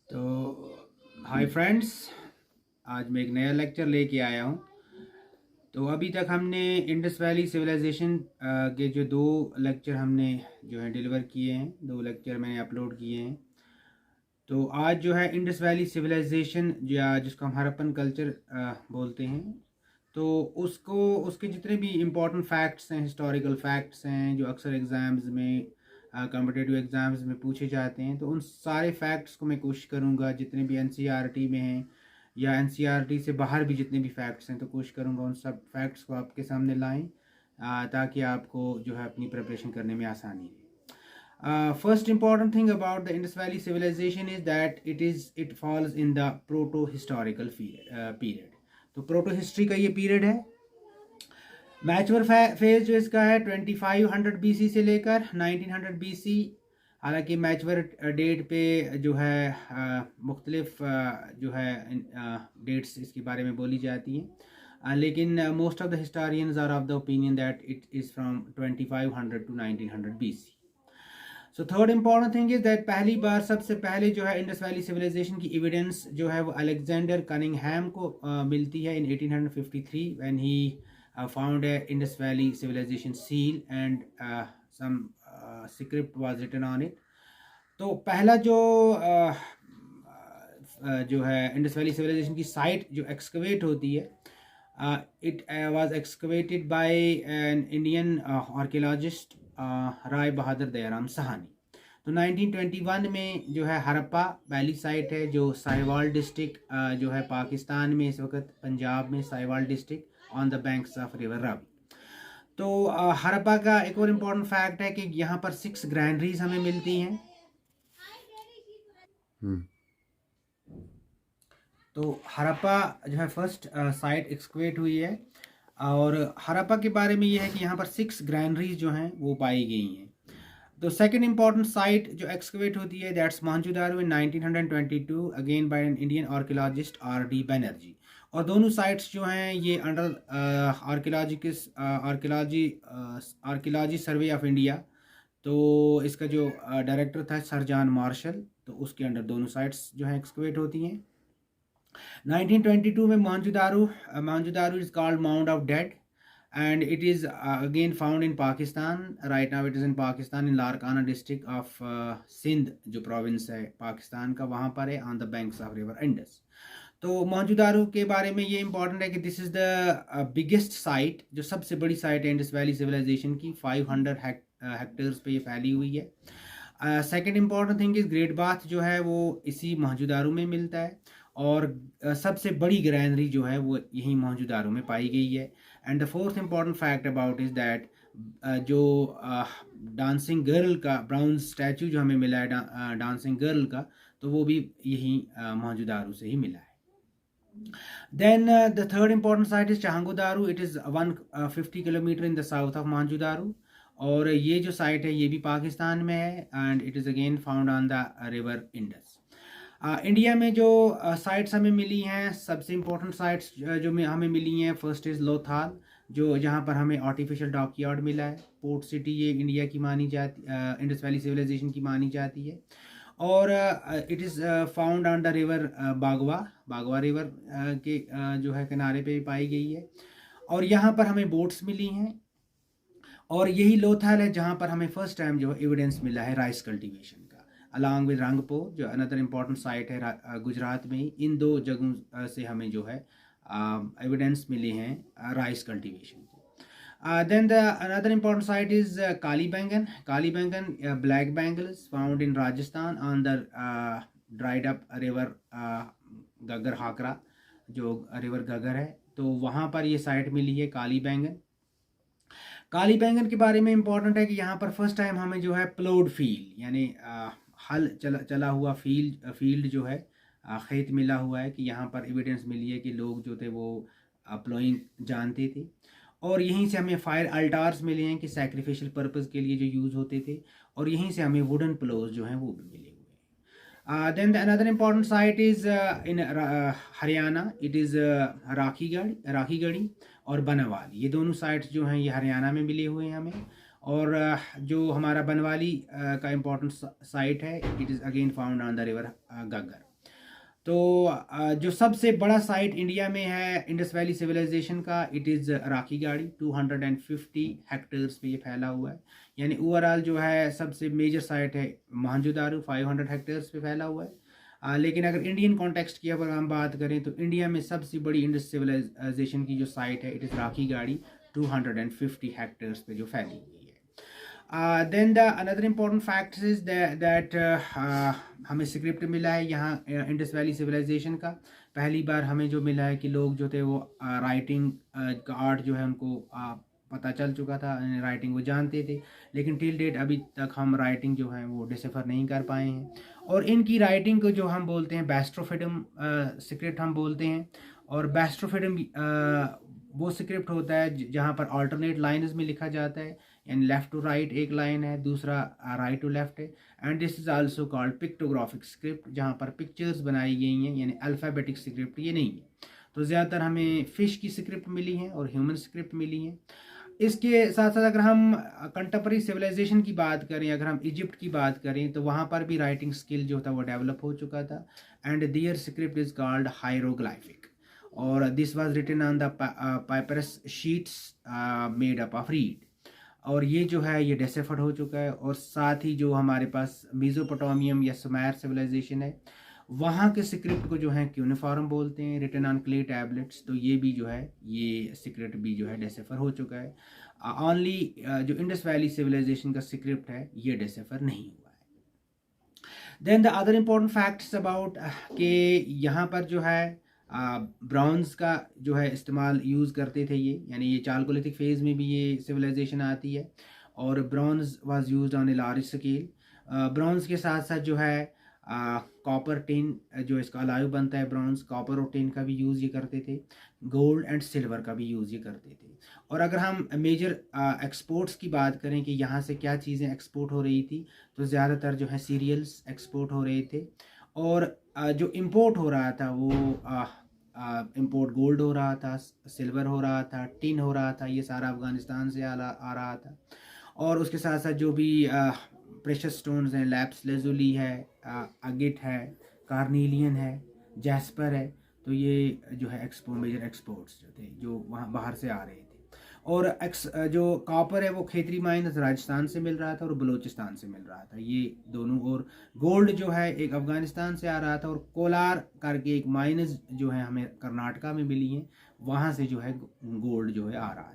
तो hi friends, आज मैं एक नया लेक्चर लेके आया हूँ। तो अभी तक हमने इंडस वैली सिविलाइजेशन के जो दो लेक्चर हमने जो है डिलीवर किए हैं, दो लेक्चर मैंने अपलोड किए हैं। तो आज जो है इंडस वैली सिविलाइजेशन या जिसको हम हड़प्पन कल्चर बोलते हैं, तो उसके जितने भी इम्पोर्टेंट फैक्ट्स हैं, हिस्टोरिकल फैक्ट्स हैं जो अक्सर एग्ज़ाम्स में कॉम्पिटिटिव एग्ज़ाम्स में पूछे जाते हैं, तो उन सारे फैक्ट्स को मैं कोशिश करूँगा जितने भी एनसीईआरटी में हैं या एनसीईआरटी से बाहर भी जितने भी फैक्ट्स हैं, तो कोशिश करूँगा उन सब फैक्ट्स को आपके सामने लाएं ताकि आपको जो है अपनी प्रिपरेशन करने में आसानी रहे। First important thing about the Indus Valley civilization is that it falls in the proto-historical period. तो प्रोटो हिस्ट्री का ये पीरियड है। मैचुअर फेज जो इसका है 2500 बीसी से लेकर 1900 बीसी। हालांकि मैचुअर डेट पे जो है मुख्तलिफ जो है डेट्स इसके बारे में बोली जाती हैं, लेकिन most of the historians are of the opinion that it is from 2500 to 1900 BC. So third important thing is that पहली बार सबसे पहले जो है इंडस वैली सिविलाइजेशन की एविडेंस जो है वो अलेक्जेंडर कनिंगहैम को मिलती है in 1853 when he found a Indus valley civilisation seal and some script was written on it. तो पहला जो है इंडस वैली सिविलाइजेशन की साइट जो एक्सकवेट होती है, it was excavated by an Indian archaeologist Rai Bahadur Dayaram Sahni. तो 1921 में जो है हड़प्पा वैली साइट है जो साहिवाल डिस्ट्रिक्ट जो है पाकिस्तान में, इस वक्त पंजाब में Sahiwal district on the banks of river Ravi. तो हड़प्पा का एक और इम्पोर्टेंट फैक्ट है कि यहाँ पर 6 ग्रैंडरीज हमें मिलती हैं। तो हड़प्पा जो है फर्स्ट साइट एक्सकवेट हुई है, और हड़प्पा के बारे में ये है कि यहाँ पर 6 ग्रैंडरीज जो हैं वो पाई गई हैं। तो सेकंड इम्पॉर्टेंट साइट जो एक्सकवेट होती है that's Mohenjodaro in 1922 again by an Indian archaeologist R.D. Banerjee. और दोनों साइट्स जो हैं ये under archaeology survey of India, तो इसका जो डायरेक्टर था सर जॉन मार्शल, तो उसके अंडर दोनों साइट्स जो हैं एक्सकवेट होती हैं। 1922 में Mohenjodaro is called mount of dead and it is again found in Pakistan. Right now it is in Pakistan in Larkana district of Sindh जो प्रोविंस है पाकिस्तान का, वहाँ पर है on the banks of river Indus। तो मोहनजोदारो के बारे में ये इंपॉर्टेंट है कि this is the biggest site, जो सबसे बड़ी साइट है इंडस वैली सिविलाइजेशन की। 500 हेक्टेयर्स पे ये फैली हुई है। Second important thing is great bath जो है वो इसी मोहनजोदारो में मिलता है, और सबसे बड़ी ग्रैनरी जो है वो यहीं मोहनजोदारो में पाई गई है। And the fourth important fact about is that जो डांसिंग गर्ल का ब्राउन्ज स्टैचू जो हमें मिला है डांसिंग गर्ल का, तो वो भी यहीं मोहनजोदारो से ही मिला है। Then the third important site is Chahangudaru. It is 150 kilometre in the south of Mohenjodaro, और ये जो साइट है ये भी पाकिस्तान में है, and it is again found on the river Indus. India में जो साइट्स हमें मिली हैं, सबसे इम्पोर्टेंट साइट्स जो हमें मिली हैं, फर्स्ट इज़ लोथाल, जो जहाँ पर हमें आर्टिफिशियल डॉकयार्ड मिला है। पोर्ट सिटी ये इंडिया की मानी जाती, इंडस वैली सिविलाइजेशन की मानी जाती है, और it is found on the river Bhogava river के जो है किनारे पे पाई गई है, और यहाँ पर हमें बोट्स मिली हैं। और यही लोथाल है जहाँ पर हमें फर्स्ट टाइम जो एविडेंस मिला है राइस कल्टीवेशन का, अलॉन्ग विद रंगपो जो अनदर इम्पॉर्टेंट साइट है गुजरात में ही। इन दो जगहों से हमें जो है एविडेंस मिले हैं राइस कल्टीवेशन के। Then the another important site is Kalibangan black bangles found in Rajasthan on the dried up river Ghaggar Hakra, जो रिवर गगर है, तो वहाँ पर ये साइट मिली है काली बैंगन के बारे में इम्पॉर्टेंट है कि यहाँ पर फर्स्ट टाइम हमें जो है प्लोड फील्ड यानी हल चला हुआ फील्ड जो है खेत मिला हुआ है, कि यहाँ पर एविडेंस मिली है कि लोग जो थे वो प्लोइंग जानते थे। और यहीं से हमें फायर अल्टार्स मिले हैं कि सैक्रिफिशियल पर्पज़ के लिए जो यूज़ होते थे, और यहीं से हमें वुडन प्लोज जो हैं वो भी मिले हुए हैं। Then another important site is in Haryana, it is Rakhigarhi और बनवाली। ये दोनों साइट्स जो हैं ये हरियाणा में मिले हुए हैं हमें। और जो हमारा बनवाली का इम्पोर्टेंट साइट है, it is again found on the river गग्गर। तो जो सबसे बड़ा साइट इंडिया में है इंडस वैली सिविलाइजेशन का, इट इज़ राखी गाड़ी। 250 हेक्टेयर्स पे ये फैला हुआ है। यानी ओवरऑल जो है सबसे मेजर साइट है मोहनजोदारो, 500 हेक्टेयर्स पे फैला हुआ है। लेकिन अगर इंडियन कॉन्टेक्स्ट की अगर हम बात करें तो इंडिया में सबसे बड़ी इंडस सिविलाइजेशन की जो साइट है, इट इज़ राखी गाड़ी, 250 हेक्टेयर्स पे जो फैली हुई है। Then the another important fact is that हमें स्क्रिप्ट मिला है यहाँ इंडस वैली सिविलाइजेशन का। पहली बार हमें जो मिला है कि लोग जो थे वो राइटिंग का आर्ट जो है उनको पता चल चुका था, राइटिंग वो जानते थे, लेकिन टिल डेट अभी तक हम राइटिंग जो है वो डिसिफर नहीं कर पाए हैं। और इनकी राइटिंग को जो हम बोलते हैं बैस्ट्रोफिडम स्क्रिप्ट हम बोलते हैं। और बैस्ट्रोफिडम वो स्क्रिप्ट होता है जहाँ पर अल्टरनेट लाइन्स में लिखा जाता है, एंड लेफ्ट टू राइट एक लाइन है, दूसरा राइट टू लेफ्ट है। And this is also called pictographic script, जहाँ पर पिक्चर्स बनाई गई हैं, यानी अल्फ़ाबेटिक स्क्रिप्ट ये नहीं है। तो ज़्यादातर हमें फ़िश की स्क्रिप्ट मिली है और ह्यूमन स्क्रिप्ट मिली है। इसके साथ साथ अगर हम कंटेम्प्रेरी सिविलाइजेशन की बात करें, अगर हम इजिप्ट की बात करें, तो वहाँ पर भी राइटिंग स्किल जो था वो डेवलप हो चुका था। And their script is called hieroglyphic, और this was written on the papyrus sheets made up of reed. और ये जो है ये डेसिफर्ड हो चुका है। और साथ ही जो हमारे पास मेसोपोटामियम या सुमेर सिविलाइजेशन है, वहाँ के स्क्रिप्ट को जो है क्यूनिफॉर्म बोलते हैं, रिटन ऑन क्ले टैबलेट्स। तो ये भी जो है ये स्क्रिप्ट भी जो है डेसिफर हो चुका है। ओनली जो इंडस वैली सिविलाइजेशन का स्क्रिप्ट है ये डेसिफर नहीं हुआ है। Then the other important facts about कि यहाँ पर जो है ब्राउन्स का जो है इस्तेमाल यूज़ करते थे ये, यानी ये चालकोलिथिक फेज़ में भी ये सिविलाइजेशन आती है। और bronze was used on a large scale. Bronze के साथ साथ जो है कॉपर टिन, जो इसका अलायु बनता है ब्राउन्स, कॉपर और टिन का भी यूज़ ये करते थे। गोल्ड एंड सिल्वर का भी यूज़ ये करते थे। और अगर हम मेजर एक्सपोर्ट्स की बात करें कि यहाँ से क्या चीज़ें एक्सपोर्ट हो रही थी, तो ज़्यादातर जो है सीरियल्स एक्सपोर्ट हो रहे थे। और जो इम्पोर्ट हो रहा था वो इम्पोर्ट गोल्ड हो रहा था, सिल्वर हो रहा था, टिन हो रहा था, ये सारा अफ़गानिस्तान से आ रहा था। और उसके साथ साथ जो भी प्रेशस स्टोन्स हैं, लैप्स लेजुली है, अगिट है, कार्नीलियन है, जैस्पर है, तो ये जो है मेजर एक्सपोर्ट्स जो थे जो वहाँ बाहर से आ रहे थे। और जो कॉपर है वो खेतरी माइंस राजस्थान से मिल रहा था और बलूचिस्तान से मिल रहा था, ये दोनों। और गोल्ड जो है एक अफ़गानिस्तान से आ रहा था, और कोलार करके एक माइनस जो है हमें कर्नाटका में मिली हैं, वहाँ से जो है गोल्ड जो है आ रहा था।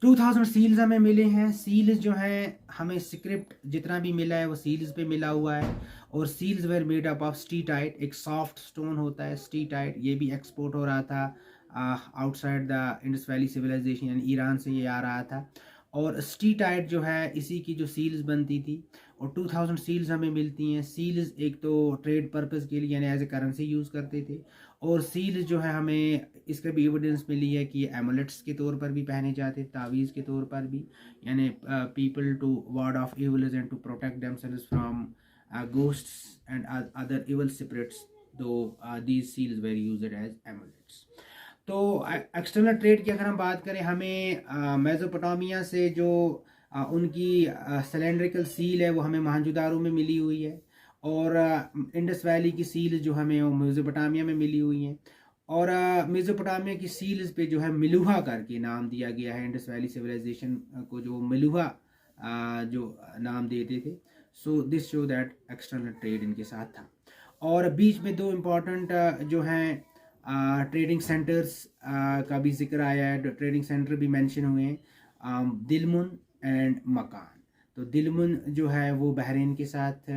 2000 सील्स हमें मिले हैं। सील्स जो हैं हमें स्क्रिप्ट जितना भी मिला है वो सील्स पे मिला हुआ है। और seals were made up of steatite, एक सॉफ्ट स्टोन होता है स्टीटाइट, ये भी एक्सपोर्ट हो रहा था outside the Indus valley civilisation, यानी ईरान से ये आ रहा था। और स्टीटाइट जो है इसी की जो सील्स बनती थी। और 2000 सील्स हमें मिलती हैं। सील्स एक तो ट्रेड पर्पस के लिए यानी एज ए करेंसी यूज़ करते थे। और सील्स जो है हमें इसका भी एविडेंस मिली है कि ये एमुलेट्स के तौर पर भी पहने जाते, तावीज़ के तौर पर भी, यानी people to ward off evils and to protect themselves from ghosts and other evil spirits, though these seals were used as amulets. तो एक्सटर्नल ट्रेड की अगर हम बात करें, हमें मेसोपोटामिया से जो उनकी सिलेंड्रिकल सील है वो हमें मोहनजोदारो में मिली हुई है। और इंडस वैली की सील जो हमें वो मेसोपोटामिया में मिली हुई हैं। और मेसोपोटामिया की सील्स पे जो है मिलुहा करके नाम दिया गया है। इंडस वैली सिविलाइजेशन को जो मिलुहा जो नाम देते थे। So this show that external trade इनके साथ था। और बीच में दो इम्पॉर्टेंट जो हैं ट्रेडिंग सेंटर्स का भी जिक्र आया है, ट्रेडिंग सेंटर भी मेंशन हुए हैं, दिलमुन एंड मकान। तो दिलमुन जो है वो बहरीन के साथ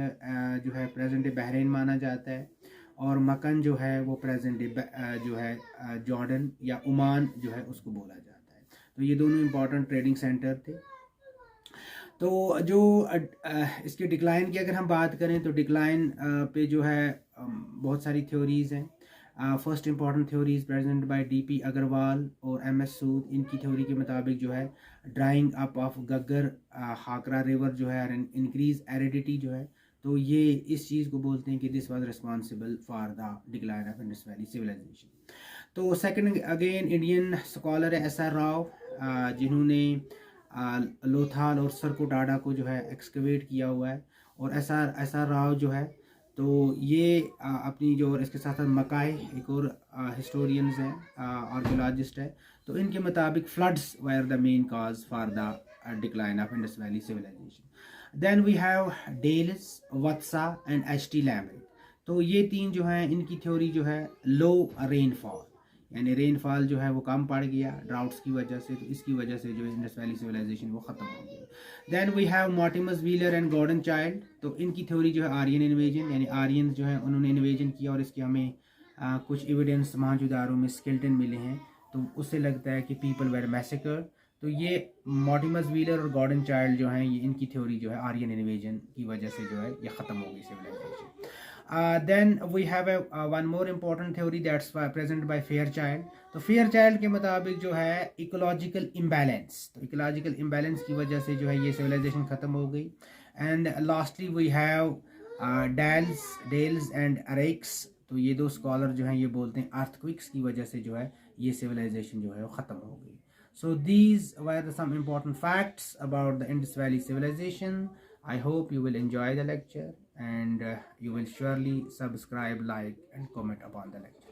जो है प्रेजेंट डे बहरीन माना जाता है। और मकान जो है वो प्रेजेंट डे जो है जॉर्डन या ओमान जो है उसको बोला जाता है। तो ये दोनों इम्पॉर्टेंट ट्रेडिंग सेंटर थे। तो जो इसके डिक्लाइन की अगर हम बात करें तो डिक्लाइन पे जो है बहुत सारी थ्योरीज़ हैं। First important theories present by DP Agrawal और एमएस सूद। इनकी थ्योरी के मुताबिक जो है drying up of Ghaggar Hakra river जो है इंक्रीज एरिडिटी जो है, तो ये इस चीज़ को बोलते हैं कि this was responsible for the decline of Indus valley civilisation. तो सेकंड अगेन इंडियन स्कॉलर है एस आर राव, जिन्होंने लोथाल और सरकोटाडा को जो है एक्सकवेट किया हुआ है। और एस आर राव जो है तो ये अपनी जो, और इसके साथ साथ मकाई एक और हिस्टोरियंस हैं, आर्कियोलॉजिस्ट है, तो इनके मुताबिक floods were the main cause for the decline of Indus valley civilisation. Then we have Dales, Vats and H T Lambrick. तो ये तीन जो हैं, इनकी थ्योरी जो है लो रेनफॉल, यानी रेनफॉल जो है वो कम पड़ गया ड्राउट्स की वजह से, तो इसकी वजह से जो इंडस वैली सिविलाइजेशन वो ख़त्म हो गई। Then we have Mortimer Wheeler and Gordon Childe. तो इनकी थ्योरी जो है आर्यन इन्वेजन, यानी आर्यन जो है उन्होंने इन्वेजन किया, और इसके हमें कुछ एविडेंस मौजूदारों में स्केल्टन मिले हैं, तो उससे लगता है कि पीपल वेर मैसेकर। तो ये मॉर्टिमस व्हीलर और गॉर्डन चाइल्ड जो हैं, ये इनकी थ्योरी जो है आर्यन इन्वेजन की वजह से जो है ये ख़त्म हो गई civilisation. Then we have one more important theory that's present by Fairchild. तो Fairchild के मुताबिक जो है इकोलॉजिकल इम्बैलेंस, तो इकोलॉजिकल इम्बैलेंस की वजह से जो है ये सिविलाइजेशन ख़त्म हो गई। And lastly we have Dales and Raikes. तो ये दो स्कॉलर जो हैं ये बोलते हैं अर्थक्विक्स की वजह से जो है ये सिविलाइजेशन जो है वो ख़त्म हो गई। So these were some important facts about the Indus Valley civilization. I hope you will enjoy the lecture, and you will surely subscribe, like and comment upon the lecture.